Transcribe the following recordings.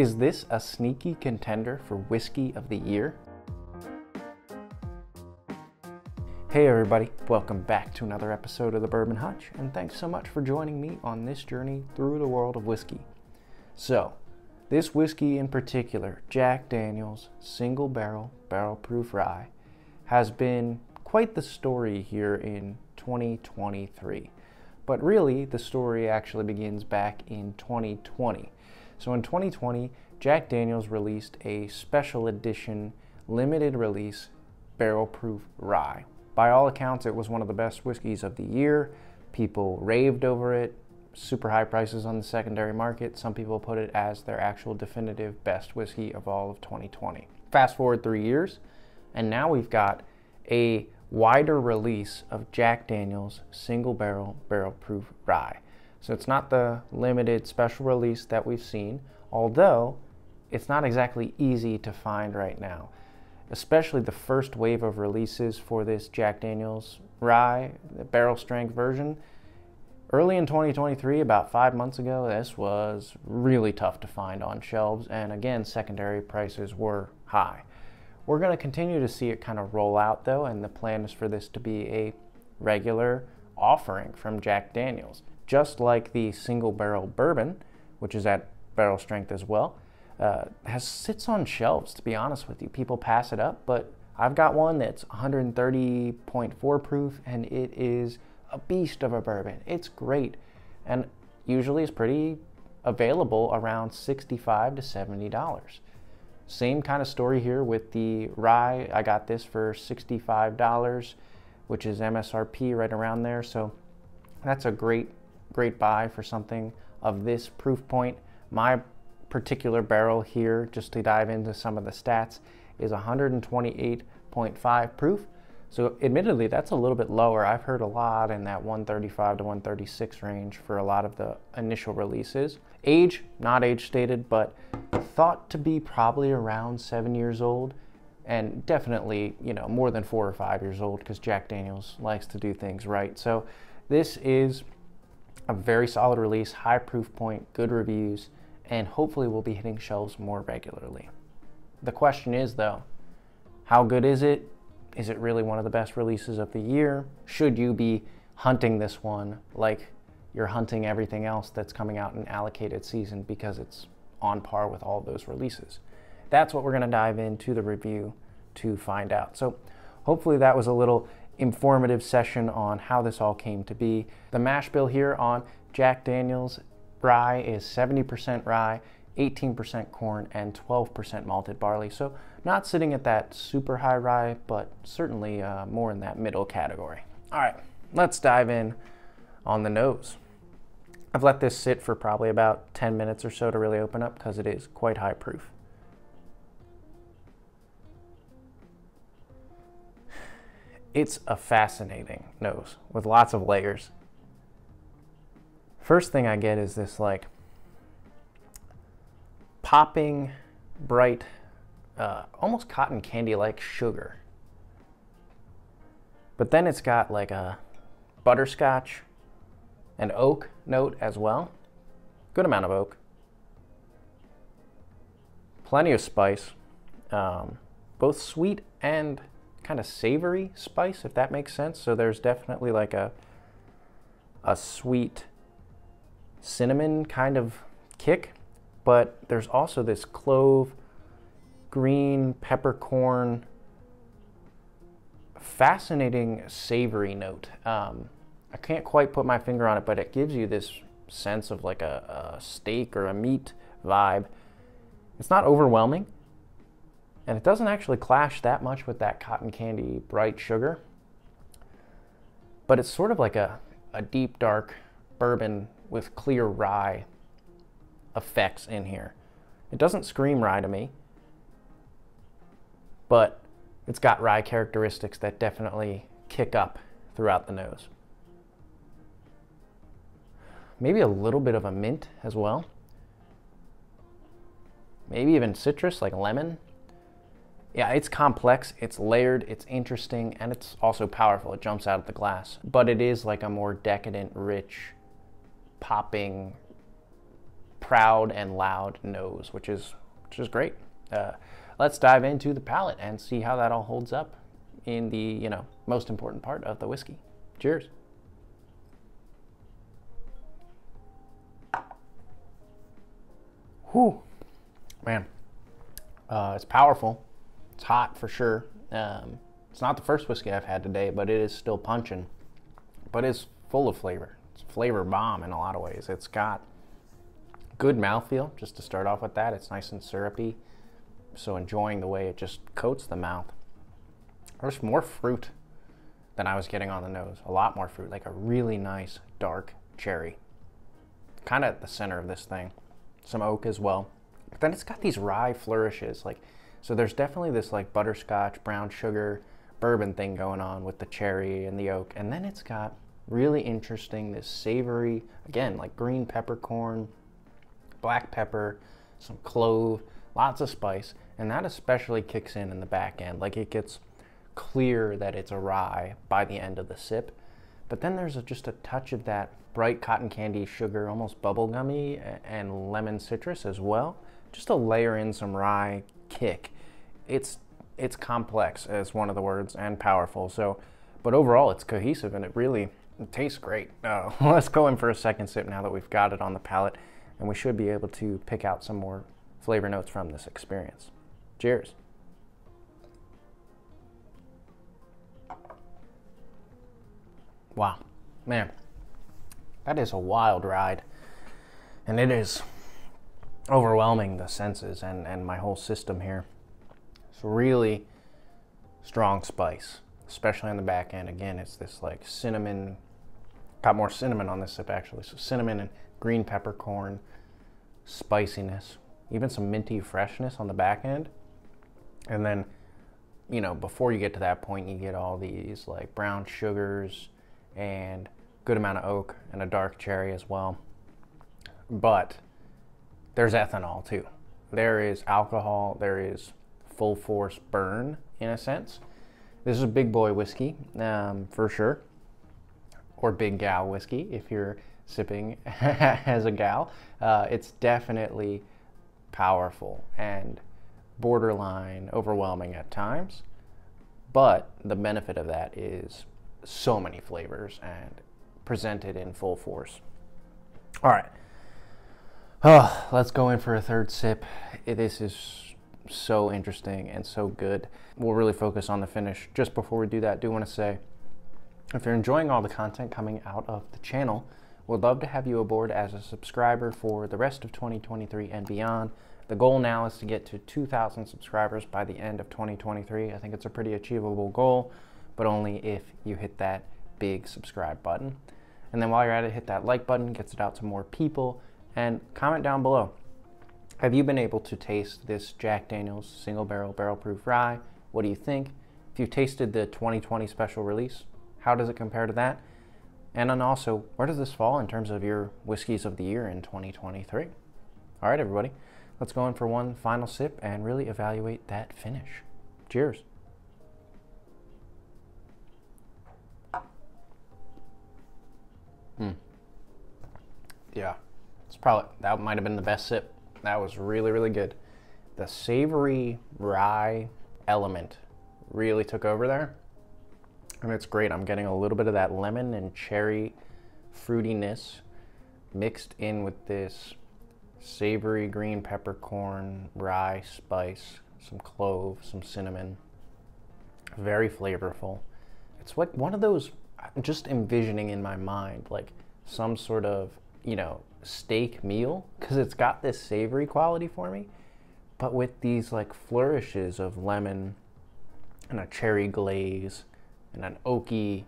Is this a sneaky contender for Whiskey of the Year? Hey everybody, welcome back to another episode of the Bourbon Hutch, and thanks so much for joining me on this journey through the world of whiskey. So, this whiskey in particular, Jack Daniel's Single Barrel Barrel Proof Rye, has been quite the story here in 2023. But really, the story actually begins back in 2020. So in 2020, Jack Daniel's released a special edition, limited release, barrel proof rye. By all accounts, it was one of the best whiskeys of the year. People raved over it, super high prices on the secondary market. Some people put it as their actual definitive best whiskey of all of 2020. Fast forward 3 years, and now we've got a wider release of Jack Daniel's Single Barrel Barrel Proof Rye. So it's not the limited special release that we've seen, although it's not exactly easy to find right now. Especially the first wave of releases for this Jack Daniel's rye, the barrel strength version. Early in 2023, about 5 months ago, this was really tough to find on shelves, and again, secondary prices were high. We're going to continue to see it kind of roll out though, and the plan is for this to be a regular offering from Jack Daniel's. Just like the Single Barrel Bourbon, which is at barrel strength as well, sits on shelves, to be honest with you. People pass it up, but I've got one that's 130.4 proof, and it is a beast of a bourbon. It's great, and usually is pretty available around $65 to $70. Same kind of story here with the rye. I got this for $65, which is MSRP right around there, so that's a great buy for something of this proof point. My particular barrel here, just to dive into some of the stats, is 128.5 proof. So admittedly, that's a little bit lower. I've heard a lot in that 135 to 136 range for a lot of the initial releases. Age, not age stated, but thought to be probably around 7 years old, and definitely, you know, more than 4 or 5 years old, because Jack Daniel's likes to do things right. So this is a very solid release, high proof point, good reviews, and hopefully we'll be hitting shelves more regularly. The question is though, how good is it? Is it really one of the best releases of the year? Should you be hunting this one like you're hunting everything else that's coming out in allocated season because it's on par with all those releases? That's what we're going to dive into the review to find out. So hopefully that was a little informative session on how this all came to be. The mash bill here on Jack Daniel's rye is 70% rye, 18% corn, and 12% malted barley. So not sitting at that super high rye, but certainly more in that middle category. All right, let's dive in on the nose. I've let this sit for probably about 10 minutes or so to really open up because it is quite high proof. It's a fascinating nose with lots of layers. First thing I get is this like popping, bright, almost cotton candy-like sugar. But then it's got like a butterscotch and oak note as well. Good amount of oak. Plenty of spice, both sweet and kind of savory spice, if that makes sense. So there's definitely like a sweet cinnamon kind of kick, but there's also this clove, green, peppercorn, fascinating savory note. I can't quite put my finger on it, but it gives you this sense of like a steak or a meat vibe. It's not overwhelming, and it doesn't actually clash that much with that cotton candy bright sugar, but it's sort of like a deep dark bourbon with clear rye effects in here. It doesn't scream rye to me, but it's got rye characteristics that definitely kick up throughout the nose. Maybe a little bit of a mint as well. Maybe even citrus, like lemon. Yeah, it's complex, it's layered, it's interesting, and it's also powerful. It jumps out of the glass. But it is like a more decadent, rich, popping, proud and loud nose, which is great. Let's dive into the palate and see how that all holds up in the most important part of the whiskey. Cheers. Whew, man, it's powerful. It's hot for sure. It's not the first whiskey I've had today, but it is still punching. But it's full of flavor. It's a flavor bomb in a lot of ways. It's got good mouthfeel, just to start off with that. It's nice and syrupy, so enjoying the way it just coats the mouth. There's more fruit than I was getting on the nose. A lot more fruit, like a really nice dark cherry. Kind of at the center of this thing. Some oak as well. But then it's got these rye flourishes, so there's definitely this like butterscotch, brown sugar, bourbon thing going on with the cherry and the oak. And then it's got really interesting, this savory, again, like green peppercorn, black pepper, some clove, lots of spice. And that especially kicks in the back end. Like it gets clear that it's a rye by the end of the sip. But then there's just a touch of that bright cotton candy sugar, almost bubblegummy, and lemon citrus as well. Just to layer in some rye kick. It's complex as one of the words and powerful. So, but overall it's cohesive and it tastes great. Let's go in for a second sip now that we've got it on the palate, and we should be able to pick out some more flavor notes from this experience. Cheers. Wow, man, that is a wild ride, and it is overwhelming the senses and my whole system here. It's really strong spice, especially on the back end. Again, it's this like cinnamon, got more cinnamon on this sip actually, so cinnamon and green peppercorn spiciness, even some minty freshness on the back end. And then, before you get to that point, you get all these like brown sugars and good amount of oak and a dark cherry as well. But there's ethanol too. There is alcohol, there is full force burn in a sense. This is a big boy whiskey, for sure. Or big gal whiskey if you're sipping as a gal. It's definitely powerful and borderline overwhelming at times. But the benefit of that is so many flavors and presented in full force. All right. Let's go in for a third sip. This is so interesting and so good. We'll really focus on the finish. Just before we do that, I do want to say, if you're enjoying all the content coming out of the channel, we'd love to have you aboard as a subscriber for the rest of 2023 and beyond. The goal now is to get to 2,000 subscribers by the end of 2023. I think it's a pretty achievable goal, but only if you hit that big subscribe button. And then while you're at it, hit that like button, gets it out to more people, and comment down below. Have you been able to taste this Jack Daniel's single barrel proof rye? What do you think? If you've tasted the 2020 special release, how does it compare to that? And then also, where does this fall in terms of your whiskeys of the year in 2023? All right, everybody, let's go in for one final sip and really evaluate that finish. Cheers. Yeah, that might have been the best sip. That was really, really good. The savory rye element really took over there, and it's great. I'm getting a little bit of that lemon and cherry fruitiness mixed in with this savory green peppercorn, rye spice, some clove, some cinnamon. Very flavorful. It's like one of those, I'm just envisioning in my mind, like some sort of, steak meal, because it's got this savory quality for me, but with these like flourishes of lemon and a cherry glaze and an oaky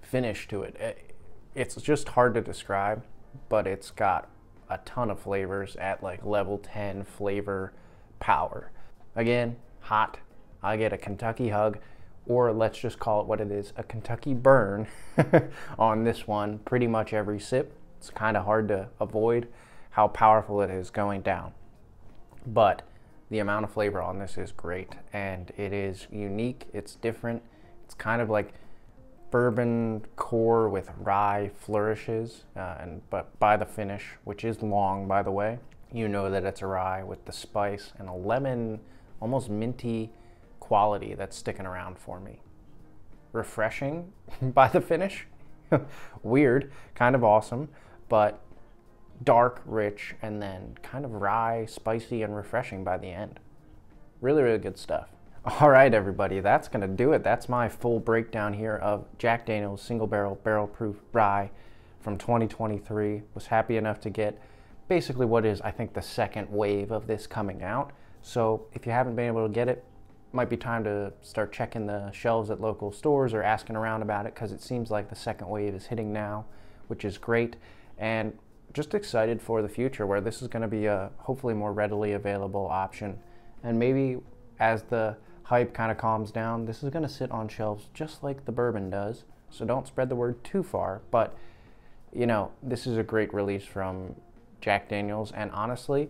finish to it. It's just hard to describe, but it's got a ton of flavors at like level 10 flavor power. Again, hot. I get a Kentucky hug, or let's just call it what it is, a Kentucky burn on this one pretty much every sip. It's kind of hard to avoid how powerful it is going down. But the amount of flavor on this is great, and it is unique, it's different. It's kind of like bourbon core with rye flourishes, but by the finish, which is long, by the way, you know that it's a rye with the spice and a lemon, almost minty quality that's sticking around for me. Refreshing by the finish. Weird, kind of awesome, but dark, rich, and then kind of rye, spicy, and refreshing by the end. Really, really good stuff. All right, everybody, that's going to do it. That's my full breakdown here of Jack Daniel's Single Barrel Barrel Proof Rye from 2023. Was happy enough to get basically what is, I think, the second wave of this coming out. So if you haven't been able to get it, might be time to start checking the shelves at local stores or asking around about it, because it seems like the second wave is hitting now, which is great. And just excited for the future where this is going to be a hopefully more readily available option. And maybe as the hype kind of calms down, this is going to sit on shelves just like the bourbon does. So don't spread the word too far. But, you know, this is a great release from Jack Daniel's. And honestly,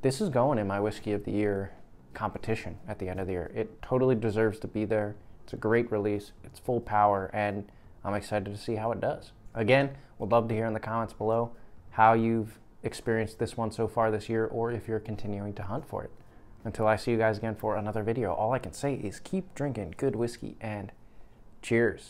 this is going in my Whiskey of the Year competition at the end of the year. It totally deserves to be there. It's a great release. It's full power. And I'm excited to see how it does. Again, would love to hear in the comments below how you've experienced this one so far this year, or if you're continuing to hunt for it. Until I see you guys again for another video, all I can say is keep drinking good whiskey and cheers.